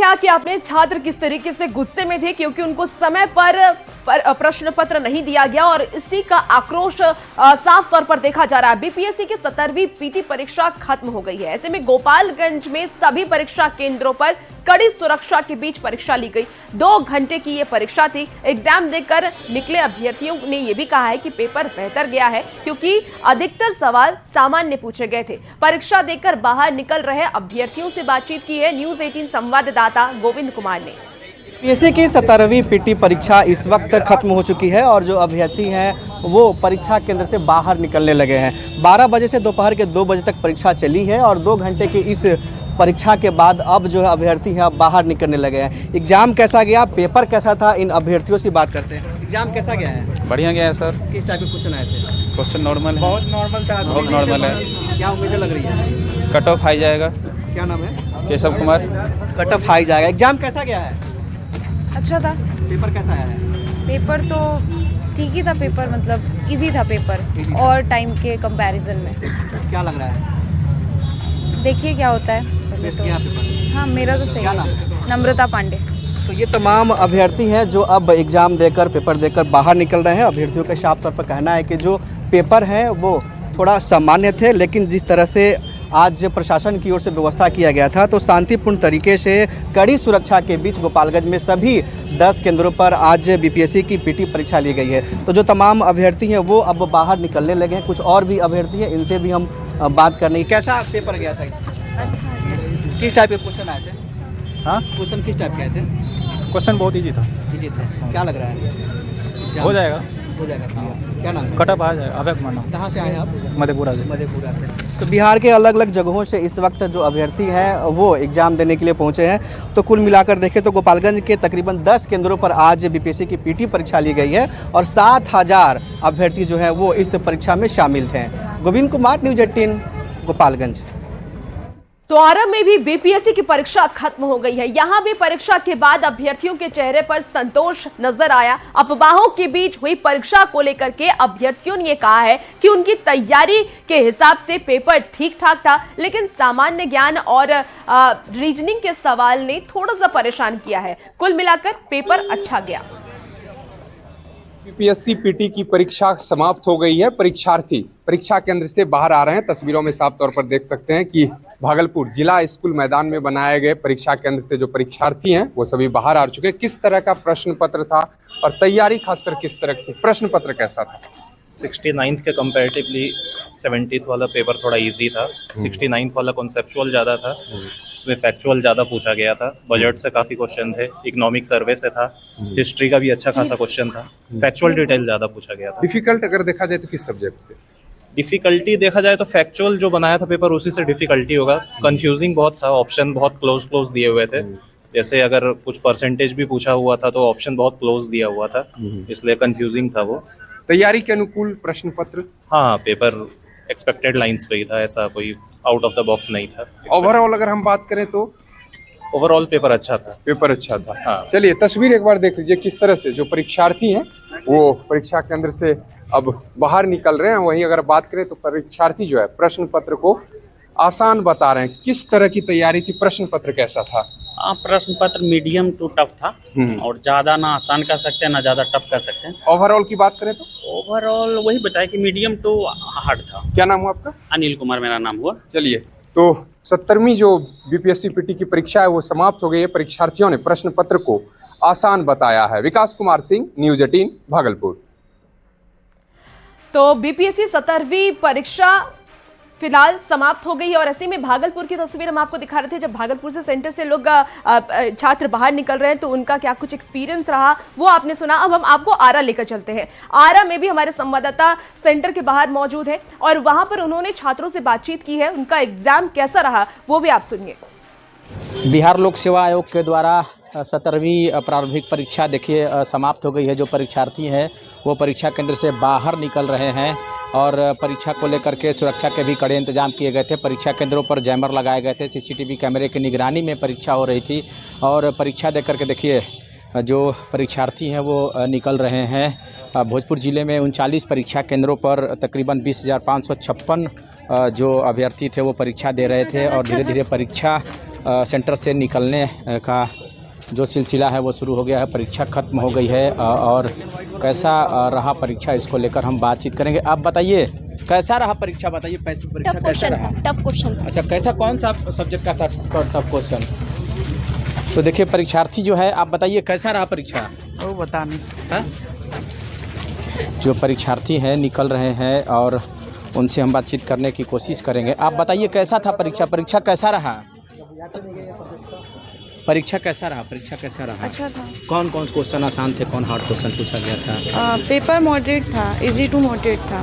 देखा कि अपने छात्र किस तरीके से गुस्से में थे क्योंकि उनको समय पर प्रश्न पत्र नहीं दिया गया और इसी का आक्रोश साफ तौर पर देखा जा रहा है। बीपीएससी की 17वीं पीटी परीक्षा खत्म हो गई है। ऐसे में गोपालगंज में सभी परीक्षा केंद्रों पर कड़ी सुरक्षा के बीच परीक्षा ली गई। 2 घंटे की ये परीक्षा थी। एग्जाम देकर निकले अभ्यर्थियों ने यह भी कहा है कि पेपर बेहतर गया है क्योंकि अधिकतर सवाल सामान्य पूछे गए थे। परीक्षा देकर बाहर निकल रहे अभ्यर्थियों से बातचीत की है न्यूज़ 18 संवाददाता गोविंद कुमार ने। बीपीएससी की 17वीं पीटी परीक्षा इस वक्त खत्म हो चुकी है और जो अभ्यर्थी हैं वो परीक्षा केंद्र से बाहर निकलने लगे हैं। 12 बजे से दोपहर के 2 बजे तक परीक्षा चली है और 2 घंटे की इस परीक्षा के बाद अब जो है अभ्यर्थी हैं अब बाहर निकलने लगे हैं। एग्जाम कैसा गया, पेपर कैसा था, इन अभ्यर्थियों से बात करते हैं। एग्जाम कैसा गया है? बढ़िया गया है सर। किस टाइप के क्वेश्चन आए थे? क्वेश्चन नॉर्मल है। बहुत नॉर्मल था। बहुत नॉर्मल है। क्या उम्मीदें लग रही है? कट ऑफ हाई जाएगा। क्या नाम है? Keshav Kumar. Cut off high जाएगा। एग्जाम कैसा गया है? अच्छा था। पेपर कैसा आया है? पेपर तो ठीक ही था। पेपर मतलब इजी था पेपर और टाइम के कंपैरिजन में। क्या लग रहा है? देखिए क्या होता है। हाँ मेरा तो सही है। नम्रता पांडे। तो ये तमाम अभ्यर्थी हैं जो अब एग्ज़ाम देकर पेपर देकर बाहर निकल रहे हैं। अभ्यर्थियों का साफ तौर पर कहना है कि जो पेपर हैं वो थोड़ा सामान्य थे, लेकिन जिस तरह से आज प्रशासन की ओर से व्यवस्था किया गया था तो शांतिपूर्ण तरीके से कड़ी सुरक्षा के बीच गोपालगंज में सभी 10 केंद्रों पर आज बीपीएससी की पीटी परीक्षा ली गई है। तो जो तमाम अभ्यर्थी हैं वो अब बाहर निकलने लगे हैं। कुछ और भी अभ्यर्थी हैं, इनसे भी हम बात करने। कैसा पेपर गया था? अच्छा। किस टाइप के क्वेश्चन आए थे? हाँ, क्वेश्चन किस टाइप के आए थे? क्वेश्चन बहुत इजी था। इजी थे। क्या लग रहा है? हो जाएगा। हो जाएगा। क्या नाम है? कट ऑफ आ जाएगा। अभय कुमार नाम। कहाँ से आए हैं आप? मधेपुरा से। मधेपुरा से। तो बिहार के अलग अलग जगहों से इस वक्त जो अभ्यर्थी हैं वो एग्ज़ाम देने के लिए पहुंचे हैं। तो कुल मिलाकर देखें तो गोपालगंज के तकरीबन 10 केंद्रों पर आज बीपीएससी की पीटी परीक्षा ली गई है और 7000 अभ्यर्थी जो हैं वो इस परीक्षा में शामिल थे। गोविंद कुमार, न्यूज़ 18 गोपालगंज। तो आरब में भी बीपीएससी की परीक्षा खत्म हो गई है। यहां भी परीक्षा के बाद अभ्यर्थियों के चेहरे पर संतोष नजर आया। अफवाहों के बीच हुई परीक्षा को लेकर के अभ्यर्थियों ने कहा है कि उनकी तैयारी के हिसाब से पेपर ठीक ठाक था, लेकिन सामान्य ज्ञान और रीजनिंग के सवाल ने थोड़ा सा परेशान किया है। कुल मिलाकर पेपर अच्छा गया। बीपीएससी पीटी की परीक्षा समाप्त हो गई है। परीक्षार्थी परीक्षा केंद्र से बाहर आ रहे हैं। तस्वीरों में साफ तौर पर देख सकते हैं कि भागलपुर जिला स्कूल मैदान में बनाए गए परीक्षा केंद्र से जो परीक्षार्थी हैं वो सभी बाहर आ चुके हैं। किस तरह का प्रश्न पत्र था और तैयारी खासकर किस तरह की? प्रश्न पत्र कैसा था? 69th के कंपैरेटिवली 70th वाला पेपर थोड़ा इजी था। 69th वाला कॉन्सेप्चुअल ज़्यादा था, इसमें फैक्चुअल ज़्यादा पूछा गया था। बजट से काफ़ी क्वेश्चन थे, इकोनॉमिक सर्वे से था, हिस्ट्री का भी अच्छा खासा क्वेश्चन था, फैक्चुअल डिटेल ज़्यादा पूछा गया था। डिफिकल्ट अगर देखा जाए तो किस सब्जेक्ट से? डिफ़िकल्टी देखा जाए तो फैक्चुअल जो बनाया था पेपर उसी से डिफ़िकल्टी होगा। कंफ्यूजिंग बहुत था, ऑप्शन बहुत क्लोज दिए हुए थे। जैसे अगर कुछ परसेंटेज भी पूछा हुआ था तो ऑप्शन बहुत क्लोज दिया हुआ था, इसलिए कंफ्यूजिंग था वो। तैयारी के अनुकूल प्रश्न पत्र? हाँ, पेपर एक्सपेक्टेड लाइंस पे ही था, ऐसा कोई आउट ऑफ द बॉक्स नहीं था। ओवरऑल अगर हम बात करें तो ओवरऑल पेपर अच्छा था। पेपर अच्छा था। हाँ। चलिए तस्वीर एक बार देख लीजिए किस तरह से जो परीक्षार्थी हैं वो परीक्षा केंद्र से अब बाहर निकल रहे हैं। वहीं अगर बात करें तो परीक्षार्थी जो है प्रश्न पत्र को आसान बता रहे हैं। किस तरह की तैयारी थी? प्रश्न पत्र कैसा था? प्रश्न पत्र मीडियम टू टफ था और ज़्यादा ना आसान कह सकते हैं ना ज़्यादा टफ कह सकते हैं। ओवरऑल की बात करें तो? ओवरऑल वही बताया कि मीडियम टू हार्ड था। क्या नाम हुआ आपका? अनिल कुमार मेरा नाम हुआ। चलिए, तो 17वीं जो बीपीएससी पीटी की परीक्षा है वो समाप्त हो गई है। परीक्षार्थियों ने प्रश्न पत्र को आसान बताया है। विकास कुमार सिंह, न्यूज़ 18 भागलपुर। तो बीपीएससी 17वीं परीक्षा फिलहाल समाप्त हो गई है और ऐसे में भागलपुर की तस्वीर हम आपको दिखा रहे थे। जब भागलपुर से सेंटर से लोग छात्र बाहर निकल रहे हैं तो उनका क्या कुछ एक्सपीरियंस रहा वो आपने सुना। अब हम आपको आरा लेकर चलते हैं। आरा में भी हमारे संवाददाता सेंटर के बाहर मौजूद है और वहां पर उन्होंने छात्रों से बातचीत की है। उनका एग्जाम कैसा रहा वो भी आप सुनिए। बिहार लोक सेवा आयोग के द्वारा 17वीं प्रारंभिक परीक्षा देखिए समाप्त हो गई है। जो परीक्षार्थी हैं वो परीक्षा केंद्र से बाहर निकल रहे हैं और परीक्षा को लेकर के सुरक्षा के भी कड़े इंतजाम किए गए थे। परीक्षा केंद्रों पर जैमर लगाए गए थे। सीसीटीवी कैमरे की निगरानी में परीक्षा हो रही थी और परीक्षा दे करके देखिए जो परीक्षार्थी हैं वो निकल रहे हैं। भोजपुर ज़िले में 39 परीक्षा केंद्रों पर तकरीबन 20,556 जो अभ्यर्थी थे वो परीक्षा दे रहे थे और धीरे धीरे परीक्षा सेंटर से निकलने का जो सिलसिला है वो शुरू हो गया है। परीक्षा खत्म हो गई है और कैसा रहा परीक्षा, इसको लेकर हम बातचीत करेंगे। आप बताइए कैसा रहा परीक्षा, बताइए परीक्षा कैसा रहा? टफ क्वेश्चन था। अच्छा, कैसा कौन सा सब्जेक्ट का था टफ क्वेश्चन? तो देखिए परीक्षार्थी जो है, आप बताइए कैसा रहा परीक्षा? वो बता नहीं सकता। जो परीक्षार्थी हैं निकल रहे हैं और उनसे हम बातचीत करने की कोशिश करेंगे। आप बताइए कैसा था परीक्षा, परीक्षा कैसा रहा? परीक्षा कैसा रहा? परीक्षा कैसा रहा? अच्छा था। कौन कौन क्वेश्चन आसान थे, कौन हार्ड क्वेश्चन पूछा गया था? पेपर मॉडरेट था, इजी टू मॉडरेट था।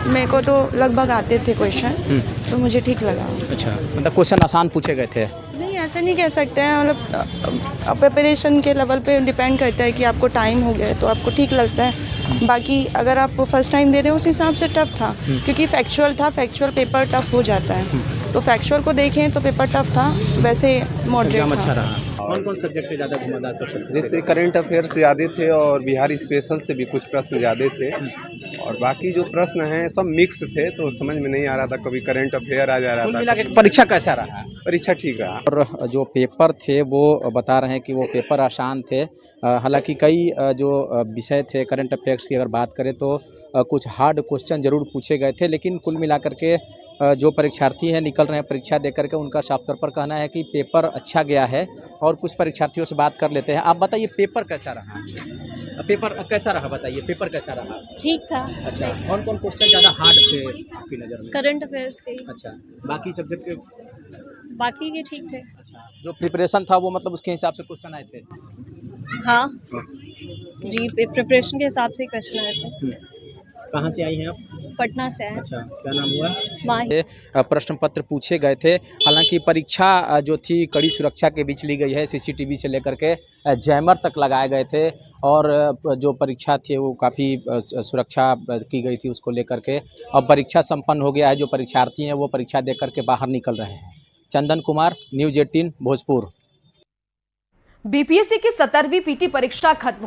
मेरे को तो लगभग आते थे क्वेश्चन, तो मुझे ठीक लगा। अच्छा, मतलब क्वेश्चन आसान पूछे गए थे? नहीं, ऐसे नहीं कह सकते हैं, मतलब प्रिपरेशन के लेवल पे डिपेंड करता है कि आपको टाइम हो गया तो आपको ठीक लगता है। बाकी अगर आप फर्स्ट टाइम दे रहे हो उस हिसाब से टफ था, क्योंकि फैक्चुअल था, फैक्चुअल पेपर टफ हो जाता है। तो फैक्चुअल को देखें तो पेपर टफ था, वैसे मॉडरेट था। अच्छा रहा। कौन कौन सब्जेक्ट पे ज़्यादा घुमादार क्वेश्चन? जैसे करंट अफेयर्स ज़्यादा थे और बिहारी स्पेशल से भी कुछ प्रश्न ज़्यादा थे, और बाकी जो प्रश्न हैं सब मिक्स थे, तो समझ में नहीं आ रहा था, कभी करंट अफेयर आ जा रहा कुल था। मिला के परीक्षा कैसा रहा? परीक्षा ठीक रहा। और जो पेपर थे वो बता रहे हैं कि वो पेपर आसान थे। हालांकि कई जो विषय थे करंट अफेयर्स की अगर बात करें तो कुछ हार्ड क्वेश्चन ज़रूर पूछे गए थे, लेकिन कुल मिलाकर के जो परीक्षार्थी हैं निकल रहे हैं परीक्षा देकर के, उनका साफ तौर पर कहना है कि पेपर अच्छा गया है। और कुछ परीक्षार्थियों से बात कर लेते हैं। आप बताइए पेपर कैसा रहा? पेपर कैसा रहा बताइए, पेपर कैसा रहा? ठीक था। अच्छा, कौन कौन क्वेश्चन ज़्यादा हार्ड थे आपकी नज़र में? करंट अफेयर्स के। अच्छा, बाकी सब्जेक्ट के? बाकी के ठीक थे। अच्छा, जो प्रिपरेशन था वो मतलब उसके हिसाब से क्वेश्चन आए थे? हाँ जी, प्रिपरेशन के हिसाब से क्वेश्चन आए थे। कहाँ से आई हैं आप? पटना से है। अच्छा, क्या नाम हुआ? माही। प्रश्न पत्र पूछे गए थे। हालांकि परीक्षा जो थी कड़ी सुरक्षा के बीच ली गई है। सीसीटीवी से लेकर के जैमर तक लगाए गए थे और जो परीक्षा थी वो काफ़ी सुरक्षा की गई थी उसको लेकर के। अब परीक्षा संपन्न हो गया है। जो परीक्षार्थी हैं वो परीक्षा दे करके बाहर निकल रहे हैं। चंदन कुमार, न्यूज़ 18 भोजपुर। बीपीएससी की 17वीं पीटी परीक्षा खत्म